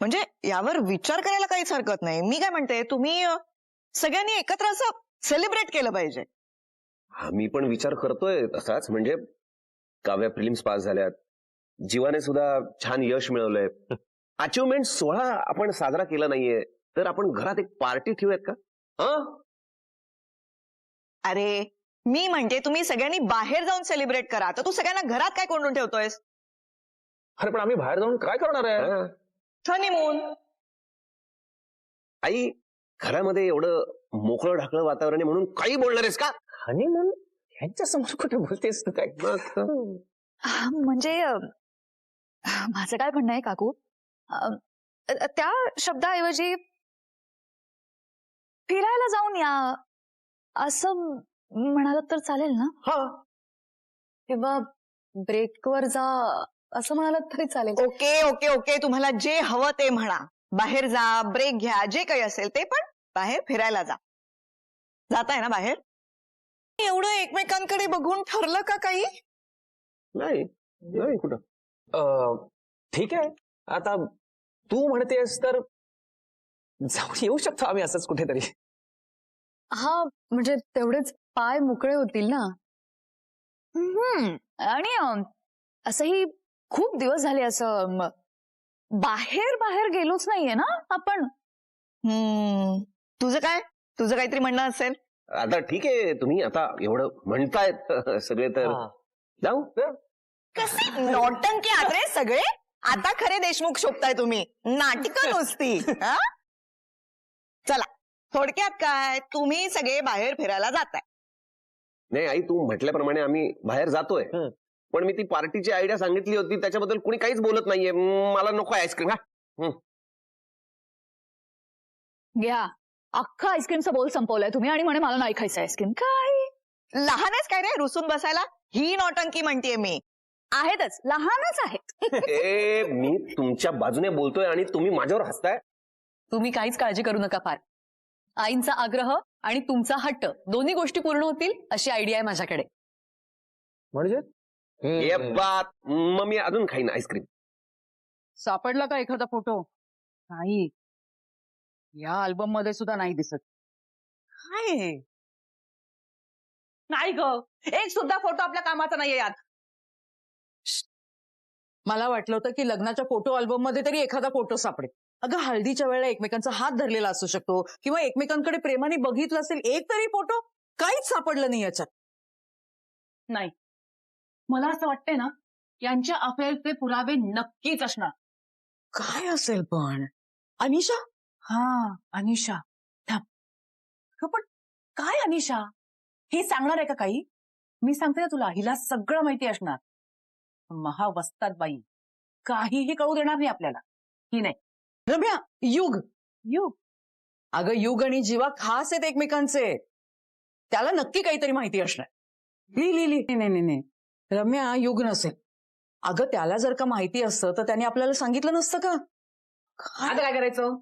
म्हणजे यावर विचार करायला काहीच हरकत नाही. मी काय म्हणते, तुम्ही सगळ्यांनी एकत्र असं सेलिब्रेट केलं पाहिजे. मी पण विचार करतोय तसाच. म्हणजे काव्या प्रिलिम्स पास झाल्यात, जीवाने सुद्धा छान यश मिळवलंय. अचिव्हमेंट सोहळा आपण साजरा केला नाहीये, तर आपण घरात एक पार्टी ठेवूयात का? अरे मी म्हणते तुम्ही सगळ्यांनी बाहेर जाऊन सेलिब्रेट करा. तर तू सगळ्यांना घरात काय कोंडून ठेवतोयस? अरे पण आम्ही बाहेर जाऊन काय करणार आहे? हनीमून. आई, घरामध्ये एवढं मोकळं ढाकळं वातावरण आहे म्हणून काही बोलणार आहेस का? हनीमून ह्यांच्या समोर कुठे बोलतेस तू काय? म्हणजे माझं काय म्हणणं आहे काकू, त्या शब्दाऐवजी फिरायला जाऊन या असं म्हणाल तर चालेल ना? किंवा ब्रेकवर जा असं म्हणाल तरी चालेल. ओके ओके ओके, तुम्हाला जे हवं ते म्हणा. बाहेर जा, ब्रेक घ्या, जे काही असेल ते, पण बाहेर फिरायला जा. जाताय ना बाहेर? एवढं एकमेकांकडे बघून ठरलं का काही? नाही नाही कुठं. ठीक आहे, आता तू म्हणतेस तर जाऊन येऊ शकतो आम्ही असंच कुठेतरी. हा म्हणजे तेवढेच पाय मोकळे होतील ना. आणि असंही खूप दिवस झाले असं बाहेर बाहेर गेलोच नाहीये ना आपण. तुझं काय? तुझं काहीतरी म्हणणं असेल? आता ठीक आहे, तुम्ही आता एवढं म्हणतायत सगळे तर जाऊ. कसे नौटंकी आत रे सगळे. आता खरे देशमुख शोभताय तुम्ही, नाटकं नुसती. चला, थोडक्यात काय, तुम्ही सगळे बाहेर फिरायला जाताय. नाही आई, तू म्हटल्याप्रमाणे आम्ही बाहेर जातोय, पण मी ती पार्टीची आयडिया सांगितली होती त्याच्याबद्दल कुणी काहीच बोलत नाहीये. मला नको आईस्क्रीम. घ्या, अख्खा आईस्क्रीमचा बोल संपवलाय तुम्ही आणि म्हणे मला नाही खायचं आईस्क्रीम. काय लहानच काय रे रुसून बसायला? ही नौटंकी म्हणतेय मी. आहेतच, लहानच आहेत. मी तुमच्या बाजूने बोलतोय आणि तुम्ही माझ्यावर हसताय. तुम्ही काहीच काळजी करू नका फार. आईंचा आग्रह आणि तुमचा हट्ट दोन्ही गोष्टी पूर्ण होतील अशी आयडिया आहे माझ्याकडे. म्हणजे मग मी अजून खाईन आईस्क्रीम. सापडला का एखादा फोटो? नाही, या अल्बम मध्ये सुद्धा नाही दिसत. काय नाही ग, एक सुद्धा फोटो आपल्या कामाचा नाहीये यात. मला वाटलं होतं की लग्नाच्या फोटो अल्बम मध्ये तरी एखादा फोटो सापडेल. अगं हळदीच्या वेळेला एकमेकांचा हात धरलेला असू शकतो किंवा एकमेकांकडे प्रेमाने बघितलं असेल एक तरी फोटो. काहीच सापडलं नाही याच्यात. नाही, मला असं वाटतंय ना, यांच्या अफेअरचे पुरावे नक्कीच असणार. काय असेल पण? अनिशा? हा, अनिशा. थांब, पण काय अनिशा? हे सांगणार आहे का काही? मी सांगते ना तुला, हिला सगळं माहिती असणार. महावस्तात बाई, काहीही कळू देणार नाही आपल्याला. ही नाही रम्या, युग. अगं युग आणि जीवा खास आहेत एकमेकांचे. त्याला नक्की काहीतरी माहिती असणार. नाही रम्या, युग नसेल. अगं त्याला जर का माहिती असतं तर त्याने आपल्याला सांगितलं नसतं का? आता काय करायचं?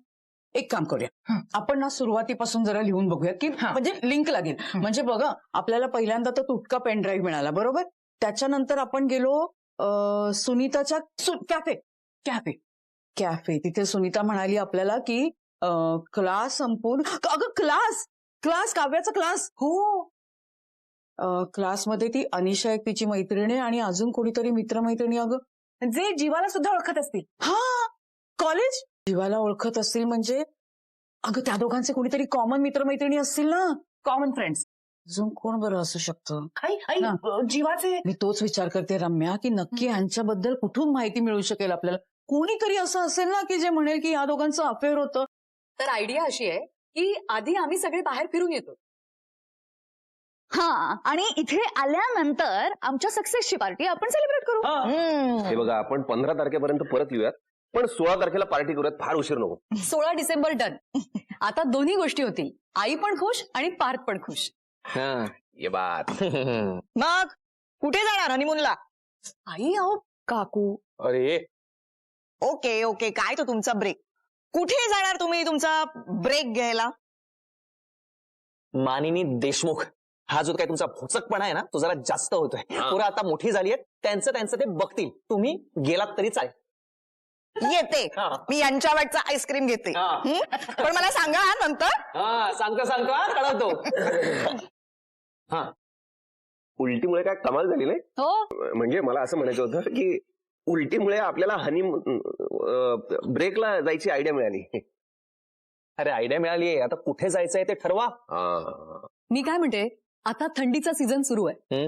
एक काम करूया, आपण ना सुरुवातीपासून जरा लिहून बघूया की म्हणजे लिंक लागेल. म्हणजे बघा, आपल्याला पहिल्यांदा तर तुटका पेन ड्राईव्ह मिळाला, बरोबर. त्याच्यानंतर आपण गेलो सुनीताच्या कॅफे. तिथे सुनीता म्हणाली आपल्याला की क्लास संपून, अगं क्लास काव्याचा क्लास. हो, क्लासमध्ये ती अनिशा एक तिची मैत्रिणी आणि अजून कोणीतरी मित्रमैत्रिणी, अगं जे जीवाला सुद्धा ओळखत असतील. हा, कॉलेज जीवाला ओळखत असतील म्हणजे अगं त्या दोघांचे कोणीतरी कॉमन मित्रमैत्रिणी असतील ना, कॉमन फ्रेंड्स. अजून कोण बरं असू शकतं जीवाचे? मी तोच विचार करते रम्या की नक्की यांच्याबद्दल कुठून माहिती मिळू शकेल आपल्याला. कोणीतरी असं असेल ना की जे म्हणेल की या दोघांचं अफेअर होतं. तर आयडिया अशी आहे की आधी आम्ही सगळे बाहेर फिरून येतो. हा, आणि इथे आल्यानंतर आमच्या सक्सेसची पार्टी आपण सेलिब्रेट करू. हे बघा, आपण 15 तारखेपर्यंत परत येऊयात, पण 16 तारखेला पार्टी करूयात. फार उशीर नको. 16 डिसेंबर डन. आता दोन्ही गोष्टी होतील, आई पण खुश आणि पार्थ पण खुश. ये बात. मग कुठे जाणार हनीमूनला? आई अहो काकू. अरे ओके ओके, काय तो तुमचा ब्रेक? कुठे जाणार तुम्ही तुमचा ब्रेक घ्यायला? मानिनी देशमुख, हा जो काय तुमचा भोचकपणा आहे ना, तो जरा जास्त होतोय. पोरं आता मोठी झाली आहेत, त्यांचं ते बघतील. तुम्ही गेलात तरी चालेल. येते हा. मी यांच्यावरचा आईस्क्रीम घेते हा. पण मला सांगा हा नंतर. हा सांगतो हा, कळवतो. हा उलटीमुळे काय कमाल झाली नाही? हो म्हणजे मला असं म्हणायचं होतं की उलटीमुळे आपल्याला ब्रेकला जायची आयडिया मिळाली. अरे आयडिया मिळाली. आता कुठे जायचंय ते ठरवा. मी काय म्हणते, आता थंडीचा सीझन सुरू आहे.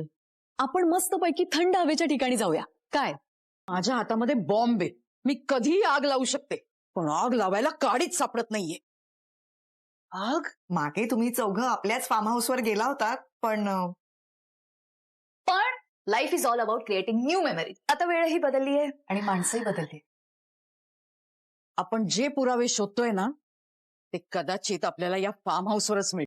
आपण मस्तपैकी थंड हवेच्या ठिकाणी जाऊया काय? माझ्या हातामध्ये बॉम्ब आहे. मी कधीही आग लावू शकते, पण आग लावायला काडीच सापडत नाहीये. अग मागे तुम्ही चौघं आपल्याच फार्म हाऊसवर गेला होतात पण पण life is all about creating new memories. आता वेळही बदलली आहे आणि माणसंही बदलली. आपण जे पुरावे शोधतोय ना ते कदाचित आपल्याला या फार्म हाऊसवरच मिळतील.